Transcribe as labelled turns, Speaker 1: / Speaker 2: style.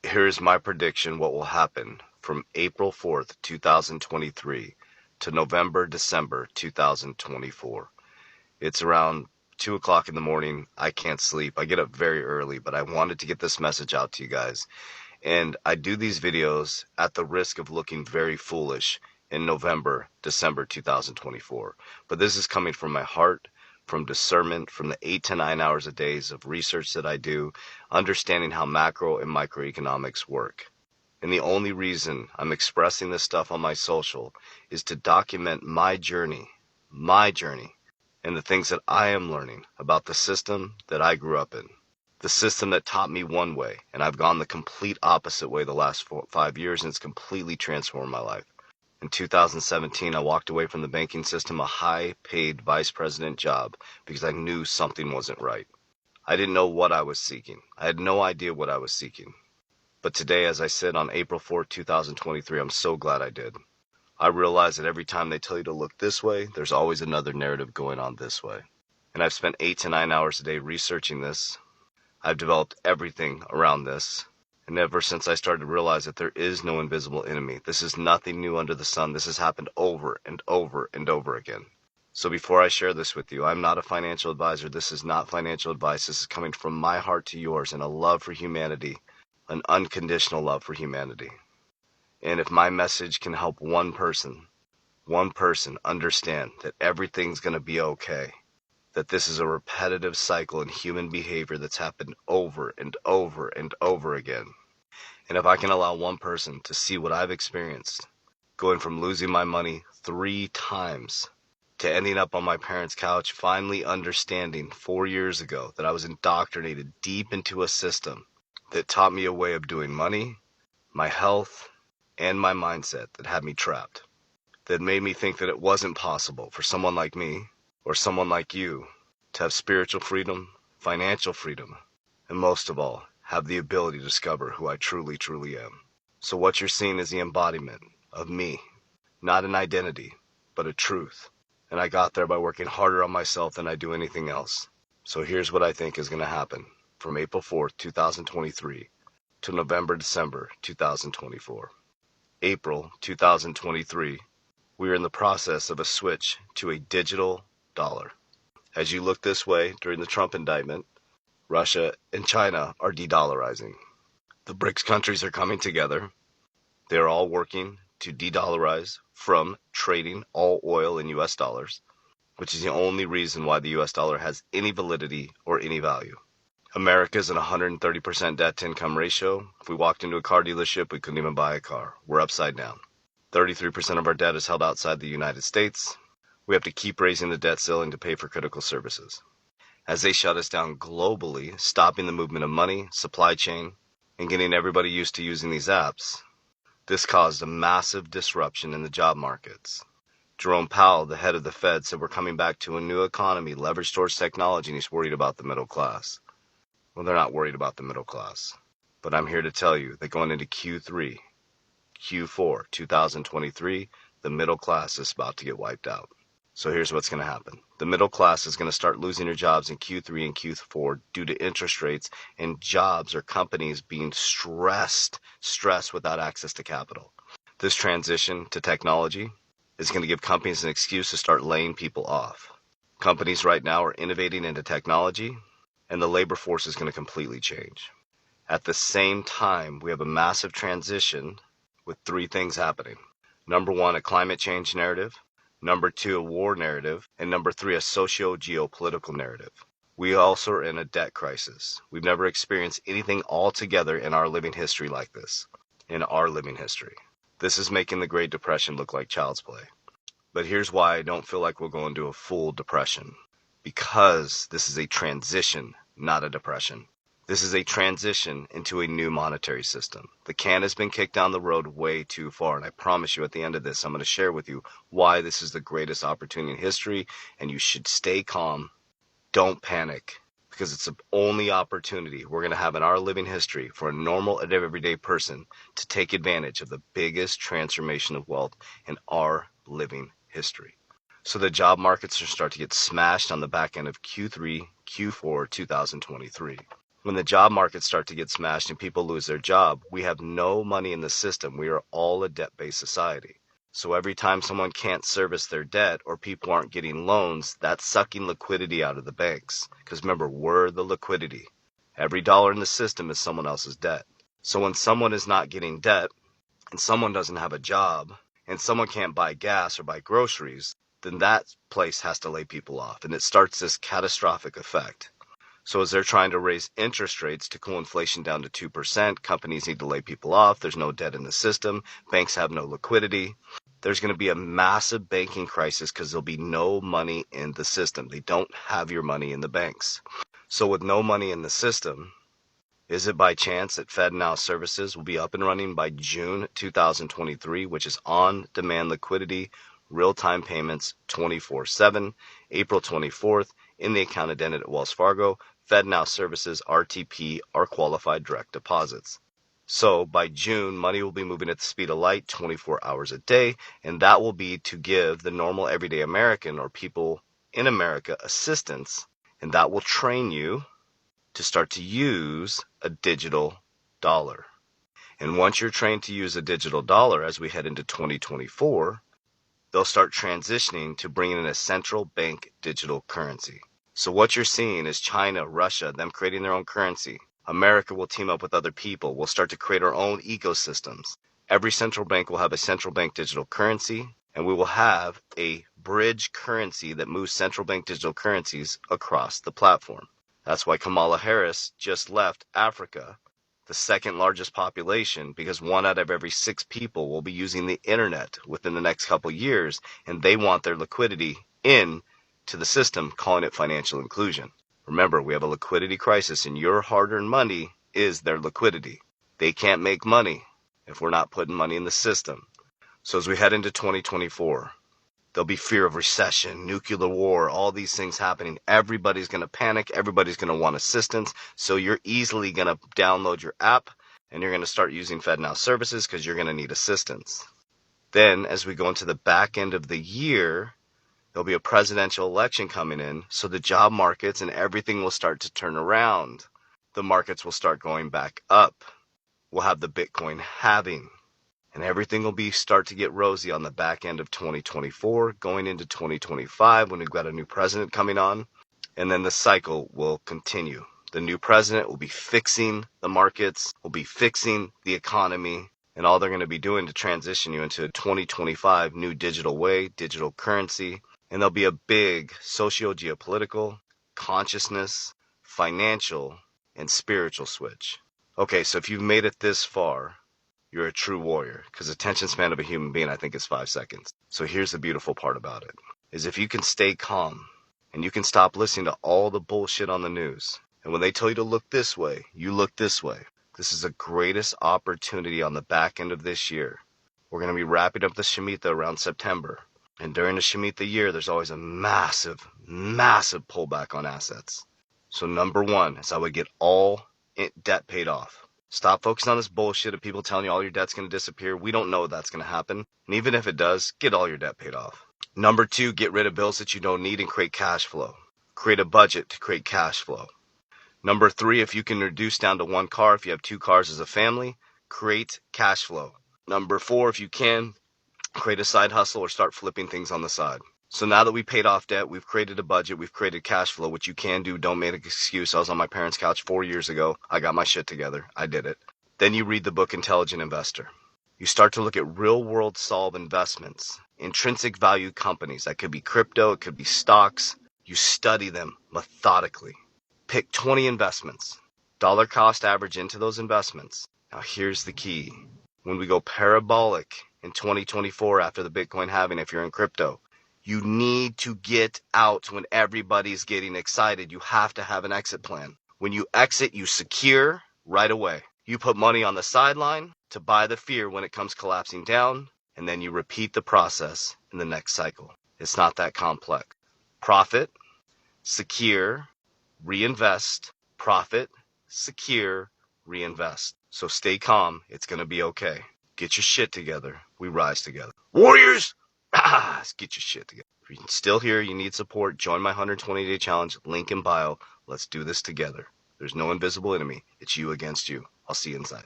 Speaker 1: Here's my prediction what will happen from April 4th, 2023 to November, December 2024. It's around 2 o'clock in the morning. I can't sleep. I get up very early, but I wanted to get this message out to you guys. And I do these videos at the risk of looking very foolish in November, December 2024. But this is coming from my heart, from discernment, from the 8 to 9 hours a day of research that I do, understanding how macro and microeconomics work. And the only reason I'm expressing this stuff on my social is to document my journey, and the things that I am learning about the system that I grew up in. The system that taught me one way, and I've gone the complete opposite way the last 5 years, and it's completely transformed my life. In 2017, I walked away from the banking system, a high-paid vice president job, because I knew something wasn't right. I didn't know what I was seeking. I had no idea what I was seeking. But today, as I said on April 4th, 2023, I'm so glad I did. I realize that every time they tell you to look this way, there's always another narrative going on this way. And I've spent 8 to 9 hours a day researching this. I've developed everything around this. And ever since I started to realize that there is no invisible enemy, this is nothing new under the sun. This has happened over and over and over again. So before I share this with you, I'm not a financial advisor. This is not financial advice. This is coming from my heart to yours and a love for humanity, an unconditional love for humanity. And if my message can help one person understand that everything's going to be okay, that this is a repetitive cycle in human behavior that's happened over and over and over again. And if I can allow one person to see what I've experienced, going from losing my money 3 times to ending up on my parents' couch, finally understanding 4 years ago that I was indoctrinated deep into a system that taught me a way of doing money, my health, and my mindset that had me trapped, that made me think that it wasn't possible for someone like me or someone like you to have spiritual freedom, financial freedom, and most of all, have the ability to discover who I truly, truly am. So what you're seeing is the embodiment of me, not an identity, but a truth. And I got there by working harder on myself than I do anything else. So here's what I think is going to happen from April 4th, 2023 to November, December 2024. April 2023, we are in the process of a switch to a digital dollar. As you look this way during the Trump indictment, Russia and China are de-dollarizing. The BRICS countries are coming together. They're all working to de-dollarize from trading all oil in US dollars, which is the only reason why the US dollar has any validity or any value. America's at 130% debt-to-income ratio. If we walked into a car dealership, we couldn't even buy a car. We're upside down. 33% of our debt is held outside the United States. We have to keep raising the debt ceiling to pay for critical services. As they shut us down globally, stopping the movement of money, supply chain, and getting everybody used to using these apps, this caused a massive disruption in the job markets. Jerome Powell, the head of the Fed, said we're coming back to a new economy leveraged towards technology, and he's worried about the middle class. Well, they're not worried about the middle class. But I'm here to tell you that going into Q3, Q4, 2023, the middle class is about to get wiped out. So here's what's going to happen. The middle class is going to start losing their jobs in Q3 and Q4 due to interest rates and jobs or companies being stressed without access to capital. This transition to technology is going to give companies an excuse to start laying people off. Companies right now are innovating into technology, and the labor force is going to completely change. At the same time, we have a massive transition with 3 things happening. Number 1, a climate change narrative. Number 2, a war narrative. And number 3, a socio-geopolitical narrative. We also are in a debt crisis. We've never experienced anything altogether in our living history like this. In our living history. This is making the Great Depression look like child's play. But here's why I don't feel like we'll go into a full depression. Because this is a transition, not a depression. This is a transition into a new monetary system. The can has been kicked down the road way too far, and I promise you at the end of this, I'm going to share with you why this is the greatest opportunity in history, and you should stay calm. Don't panic, because it's the only opportunity we're going to have in our living history for a normal and everyday person to take advantage of the biggest transformation of wealth in our living history. So the job markets are starting to get smashed on the back end of Q3, Q4 2023. When the job markets start to get smashed and people lose their job, we have no money in the system. We are all a debt-based society. So every time someone can't service their debt or people aren't getting loans, that's sucking liquidity out of the banks. Because remember, we're the liquidity. Every dollar in the system is someone else's debt. So when someone is not getting debt and someone doesn't have a job and someone can't buy gas or buy groceries, then that place has to lay people off. And it starts this catastrophic effect. So as they're trying to raise interest rates to cool inflation down to 2%, companies need to lay people off. There's no debt in the system. Banks have no liquidity. There's going to be a massive banking crisis because there'll be no money in the system. They don't have your money in the banks. So with no money in the system, is it by chance that FedNow services will be up and running by June 2023, which is on-demand liquidity, real-time payments 24/7, April 24th, in the account identified at Wells Fargo, FedNow services RTP are qualified direct deposits. So by June, money will be moving at the speed of light 24 hours a day, and that will be to give the normal everyday American or people in America assistance, and that will train you to start to use a digital dollar. And once you're trained to use a digital dollar as we head into 2024, they'll start transitioning to bringing in a central bank digital currency. So what you're seeing is China, Russia, them creating their own currency. America will team up with other people. We'll start to create our own ecosystems. Every central bank will have a central bank digital currency, and we will have a bridge currency that moves central bank digital currencies across the platform. That's why Kamala Harris just left Africa, the second largest population, because 1 out of every 6 people will be using the internet within the next couple years, and they want their liquidity in to the system, calling it financial inclusion. Remember, we have a liquidity crisis, and your hard-earned money is their liquidity. They can't make money if we're not putting money in the system. So as we head into 2024, there'll be fear of recession, nuclear war, all these things happening. Everybody's going to panic. Everybody's going to want assistance. So you're easily going to download your app and you're going to start using FedNow services because you're going to need assistance. Then as we go into the back end of the year, there'll be a presidential election coming in. So the job markets and everything will start to turn around. The markets will start going back up. We'll have the Bitcoin halving. And everything will start to get rosy on the back end of 2024, going into 2025 when we've got a new president coming on. And then the cycle will continue. The new president will be fixing the markets, will be fixing the economy, and all they're going to be doing to transition you into a 2025 new digital way, digital currency. And there'll be a big socio-geopolitical, consciousness, financial, and spiritual switch. Okay, so if you've made it this far, you're a true warrior, because the attention span of a human being, I think, is 5 seconds. So here's the beautiful part about it, is if you can stay calm and you can stop listening to all the bullshit on the news, and when they tell you to look this way, you look this way. This is the greatest opportunity on the back end of this year. We're going to be wrapping up the Shemitah around September. And during the Shemitah year, there's always a massive, massive pullback on assets. So number one is I would get all debt paid off. Stop focusing on this bullshit of people telling you all your debt's going to disappear. We don't know that's going to happen. And even if it does, get all your debt paid off. Number two, get rid of bills that you don't need and create cash flow. Create a budget to create cash flow. Number three, if you can reduce down to 1 car, if you have 2 cars as a family, create cash flow. Number 4, if you can, create a side hustle or start flipping things on the side. So now that we paid off debt, we've created a budget, we've created cash flow, which you can do. Don't make an excuse. I was on my parents' couch 4 years ago. I got my shit together. I did it. Then you read the book Intelligent Investor. You start to look at real-world solve investments, intrinsic value companies. That could be crypto, it could be stocks. You study them methodically. Pick 20 investments. Dollar cost average into those investments. Now here's the key. When we go parabolic in 2024 after the Bitcoin halving, if you're in crypto, you need to get out when everybody's getting excited. You have to have an exit plan. When you exit, you secure right away. You put money on the sideline to buy the fear when it comes collapsing down, and then you repeat the process in the next cycle. It's not that complex. Profit, secure, reinvest, profit, secure, reinvest. So stay calm. It's going to be okay. Get your shit together. We rise together. Warriors! Let's get your shit together. If you're still here, you need support, join my 120-day challenge, link in bio. Let's do this together. There's no invisible enemy. It's you against you. I'll see you inside.